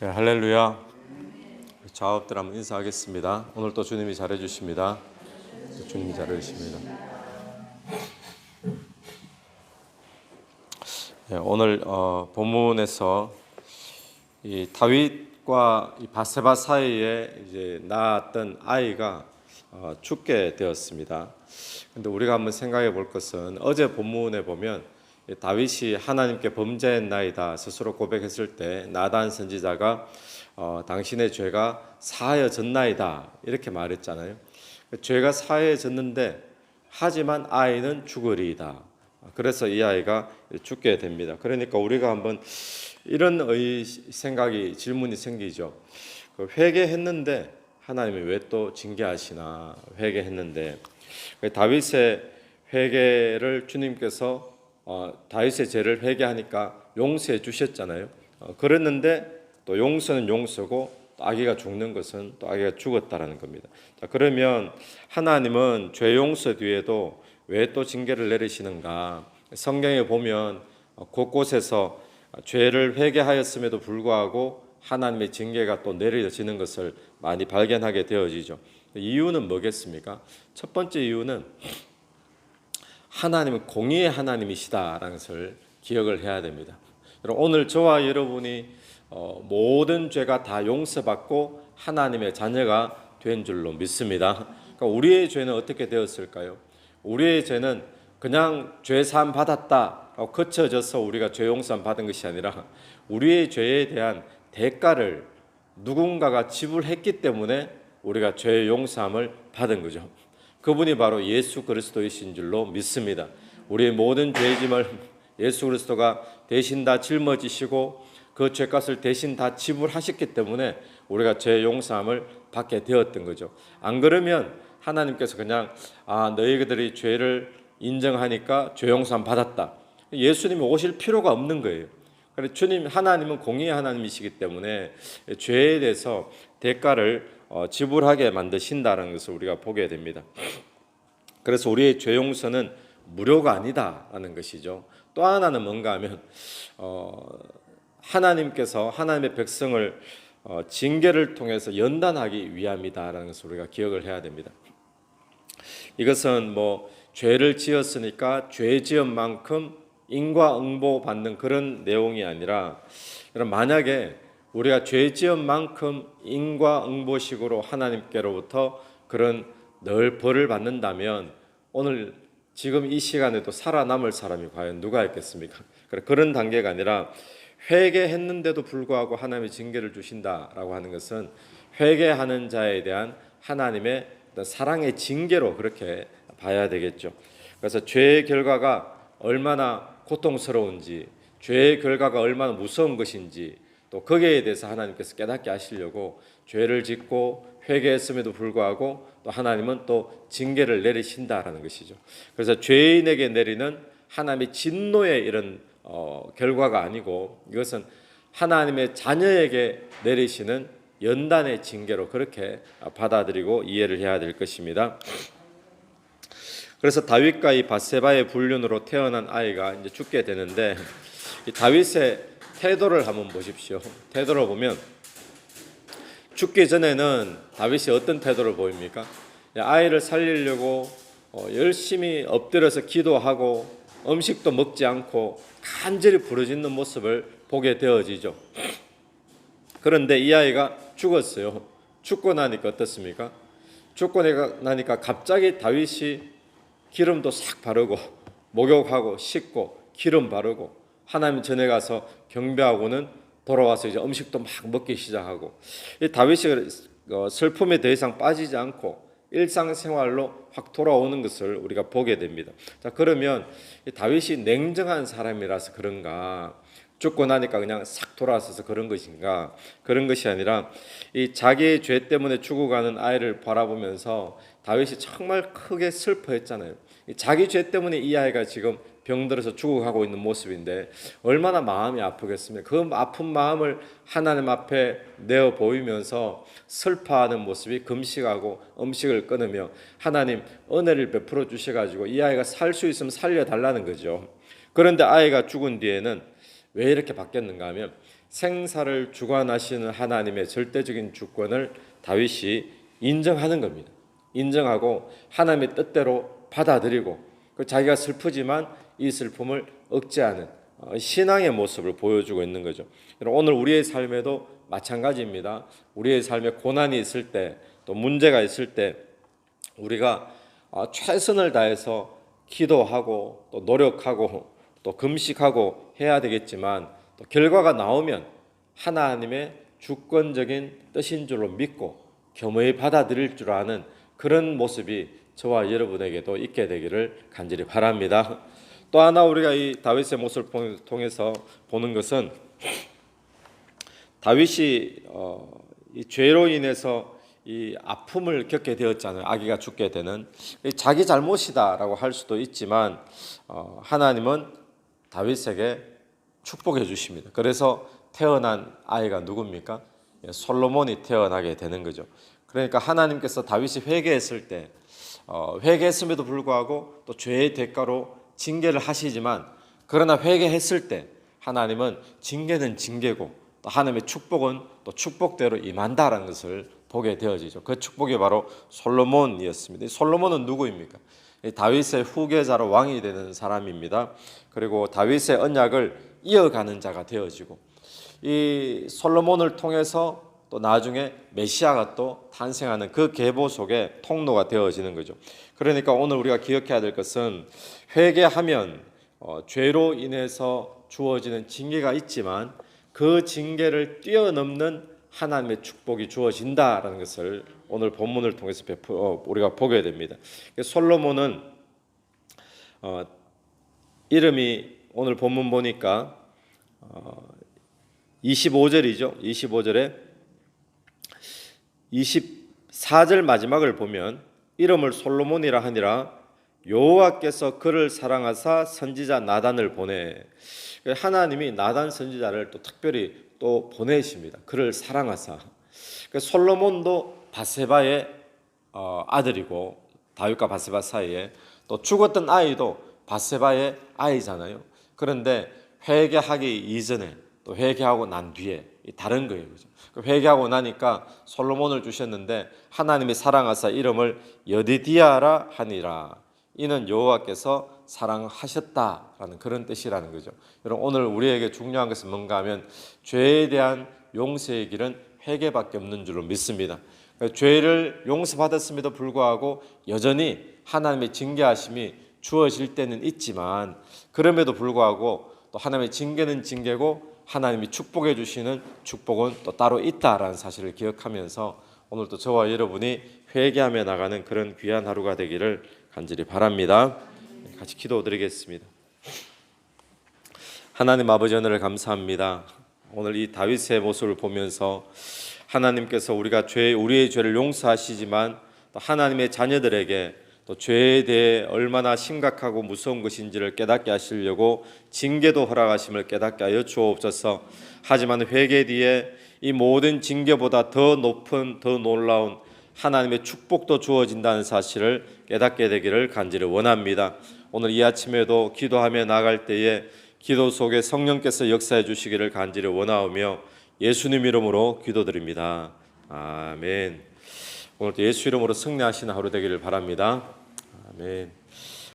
네, 할렐루야. 좌업들 한번 인사하겠습니다. 오늘 또 주님이 잘해주십니다. 주님이 잘해주십니다. 네, 오늘 본문에서 이 다윗과 이 바세바 사이에 이제 낳았던 아이가 죽게 되었습니다. 근데 우리가 한번 생각해 볼 것은 어제 본문에 보면 다윗이 하나님께 범죄했나이다 스스로 고백했을 때 나단 선지자가 당신의 죄가 사하여졌나이다 이렇게 말했잖아요. 죄가 사하여졌는데 하지만 아이는 죽으리이다. 그래서 이 아이가 죽게 됩니다. 그러니까 우리가 한번 이런 생각이 질문이 생기죠. 회개했는데 하나님이 왜 또 징계하시나. 회개했는데 다윗의 회개를 주님께서 다윗의 죄를 회개하니까 용서해 주셨잖아요. 그랬는데 또 용서는 용서고 또 아기가 죽는 것은 또 아기가 죽었다라는 겁니다. 자, 그러면 하나님은 죄 용서 뒤에도 왜 또 징계를 내리시는가? 성경에 보면 곳곳에서 죄를 회개하였음에도 불구하고 하나님의 징계가 또 내려지는 것을 많이 발견하게 되어지죠. 이유는 뭐겠습니까? 첫 번째 이유는 하나님은 공의의 하나님이시다라는 것을 기억을 해야 됩니다. 오늘 저와 여러분이 모든 죄가 다 용서받고 하나님의 자녀가 된 줄로 믿습니다. 그러니까 우리의 죄는 어떻게 되었을까요? 우리의 죄는 그냥 죄 사함 받았다 거쳐져서 우리가 죄 용서함 받은 것이 아니라 우리의 죄에 대한 대가를 누군가가 지불했기 때문에 우리가 죄 용서함을 받은 거죠. 그분이 바로 예수 그리스도이신 줄로 믿습니다. 우리의 모든 죄짐을 예수 그리스도가 대신 다 짊어지시고 그 죄값을 대신 다 지불하셨기 때문에 우리가 죄 용서함을 받게 되었던 거죠. 안 그러면 하나님께서 그냥 너희들이 죄를 인정하니까 죄 용서함 받았다. 예수님이 오실 필요가 없는 거예요. 그래서 주님 하나님은 공의의 하나님이시기 때문에 죄에 대해서 대가를 지불하게 만드신다는 것을 우리가 보게 됩니다. 그래서 우리의 죄 용서는 무료가 아니다라는 것이죠. 또 하나는 뭔가 하면 하나님께서 하나님의 백성을 징계를 통해서 연단하기 위함이다라는 것을 우리가 기억을 해야 됩니다. 이것은 죄를 지었으니까 죄 지은 만큼 인과응보 받는 그런 내용이 아니라 만약에 우리가 죄 지은 만큼 인과응보식으로 하나님께로부터 그런 늘 벌을 받는다면 오늘 지금 이 시간에도 살아남을 사람이 과연 누가 있겠습니까? 그런 단계가 아니라 회개했는데도 불구하고 하나님의 징계를 주신다라고 하는 것은 회개하는 자에 대한 하나님의 사랑의 징계로 그렇게 봐야 되겠죠. 그래서 죄의 결과가 얼마나 고통스러운지, 죄의 결과가 얼마나 무서운 것인지 또 거기에 대해서 하나님께서 깨닫게 하시려고 죄를 짓고 회개했음에도 불구하고 또 하나님은 또 징계를 내리신다라는 것이죠. 그래서 죄인에게 내리는 하나님의 진노의 이런 결과가 아니고 이것은 하나님의 자녀에게 내리시는 연단의 징계로 그렇게 받아들이고 이해를 해야 될 것입니다. 그래서 다윗과 이 바세바의 불륜으로 태어난 아이가 이제 죽게 되는데 이 다윗의 태도를 한번 보십시오. 태도를 보면 죽기 전에는 다윗이 어떤 태도를 보입니까? 아이를 살리려고 열심히 엎드려서 기도하고 음식도 먹지 않고 간절히 부르짖는 모습을 보게 되어지죠. 그런데 이 아이가 죽었어요. 죽고 나니까 어떻습니까? 죽고 나니까 갑자기 다윗이 기름도 싹 바르고 목욕하고 씻고 기름 바르고 하나님 전에 가서 경배하고는 돌아와서 이제 음식도 막 먹기 시작하고 이 다윗이 슬픔에 더 이상 빠지지 않고 일상생활로 확 돌아오는 것을 우리가 보게 됩니다. 자, 그러면 이 다윗이 냉정한 사람이라서 그런가? 죽고 나니까 그냥 싹 돌아서서 그런 것인가? 그런 것이 아니라 이 자기의 죄 때문에 죽어가는 아이를 바라보면서 다윗이 정말 크게 슬퍼했잖아요. 자기 죄 때문에 이 아이가 지금 병들어서 죽어가고 있는 모습인데 얼마나 마음이 아프겠습니까? 그 아픈 마음을 하나님 앞에 내어 보이면서 슬퍼하는 모습이 금식하고 음식을 끊으며 하나님 은혜를 베풀어 주셔가지고 이 아이가 살 수 있으면 살려달라는 거죠. 그런데 아이가 죽은 뒤에는 왜 이렇게 바뀌었는가 하면 생사를 주관하시는 하나님의 절대적인 주권을 다윗이 인정하는 겁니다. 인정하고 하나님의 뜻대로 받아들이고 자기가 슬프지만 이 슬픔을 억제하는 신앙의 모습을 보여주고 있는 거죠. 오늘 우리의 삶에도 마찬가지입니다. 우리의 삶에 고난이 있을 때, 또 문제가 있을 때 우리가 최선을 다해서 기도하고 또 노력하고 또 금식하고 해야 되겠지만 또 결과가 나오면 하나님의 주권적인 뜻인 줄로 믿고 겸허히 받아들일 줄 아는 그런 모습이 저와 여러분에게도 있게 되기를 간절히 바랍니다. 또 하나 우리가 이 다윗의 모습을 통해서 보는 것은 다윗이 이 죄로 인해서 이 아픔을 겪게 되었잖아요. 아기가 죽게 되는 자기 잘못이다라고 할 수도 있지만 하나님은 다윗에게 축복해 주십니다. 그래서 태어난 아이가 누굽니까? 솔로몬이 태어나게 되는 거죠. 그러니까 하나님께서 다윗이 회개했을 때 회개했음에도 불구하고 또 죄의 대가로 징계를 하시지만 그러나 회개했을 때 하나님은 징계는 징계고 또 하나님의 축복은 또 축복대로 임한다라는 것을 보게 되어지죠. 그 축복이 바로 솔로몬이었습니다. 솔로몬은 누구입니까? 다윗의 후계자로 왕이 되는 사람입니다. 그리고 다윗의 언약을 이어가는 자가 되어지고 이 솔로몬을 통해서 또 나중에 메시아가 또 탄생하는 그 계보 속에 통로가 되어지는 거죠. 그러니까 오늘 우리가 기억해야 될 것은 회개하면 죄로 인해서 주어지는 징계가 있지만 그 징계를 뛰어넘는 하나님의 축복이 주어진다라는 것을 오늘 본문을 통해서 우리가 보게 됩니다. 솔로몬은 이름이 오늘 본문 보니까 25절이죠. 25절에 24절 마지막을 보면 이름을 솔로몬이라 하니라 여호와께서 그를 사랑하사 선지자 나단을 보내. 하나님이 나단 선지자를 또 특별히 또 보내십니다. 그를 사랑하사. 솔로몬도 바세바의 아들이고 다윗과 바세바 사이에 또 죽었던 아이도 바세바의 아이잖아요. 그런데 회개하기 이전에 또 회개하고 난 뒤에 다른 거예요. 그죠? 회개하고 나니까 솔로몬을 주셨는데 하나님이 사랑하사 이름을 여디디아라 하니라. 이는 여호와께서 사랑하셨다라는 그런 뜻이라는 거죠. 여러분 오늘 우리에게 중요한 것은 뭔가 하면 죄에 대한 용서의 길은 회개밖에 없는 줄로 믿습니다. 죄를 용서받았음에도 불구하고 여전히 하나님의 징계하심이 주어질 때는 있지만 그럼에도 불구하고 또 하나님의 징계는 징계고 하나님이 축복해 주시는 축복은 또 따로 있다라는 사실을 기억하면서 오늘도 저와 여러분이 회개하며 나가는 그런 귀한 하루가 되기를 간절히 바랍니다. 같이 기도드리겠습니다. 하나님 아버지 하늘을 감사합니다. 오늘 이 다윗의 모습을 보면서 하나님께서 우리의 죄를 용서하시지만 또 하나님의 자녀들에게 또 죄에 대해 얼마나 심각하고 무서운 것인지를 깨닫게 하시려고 징계도 허락하심을 깨닫게 하여 주옵소서. 하지만 회개 뒤에 이 모든 징계보다 더 높은 더 놀라운 하나님의 축복도 주어진다는 사실을 깨닫게 되기를 간절히 원합니다. 오늘 이 아침에도 기도하며 나갈 때에 기도 속에 성령께서 역사해 주시기를 간절히 원하오며 예수님 이름으로 기도드립니다. 아멘. 오늘도 예수 이름으로 승리하시는 하루 되기를 바랍니다. 아멘.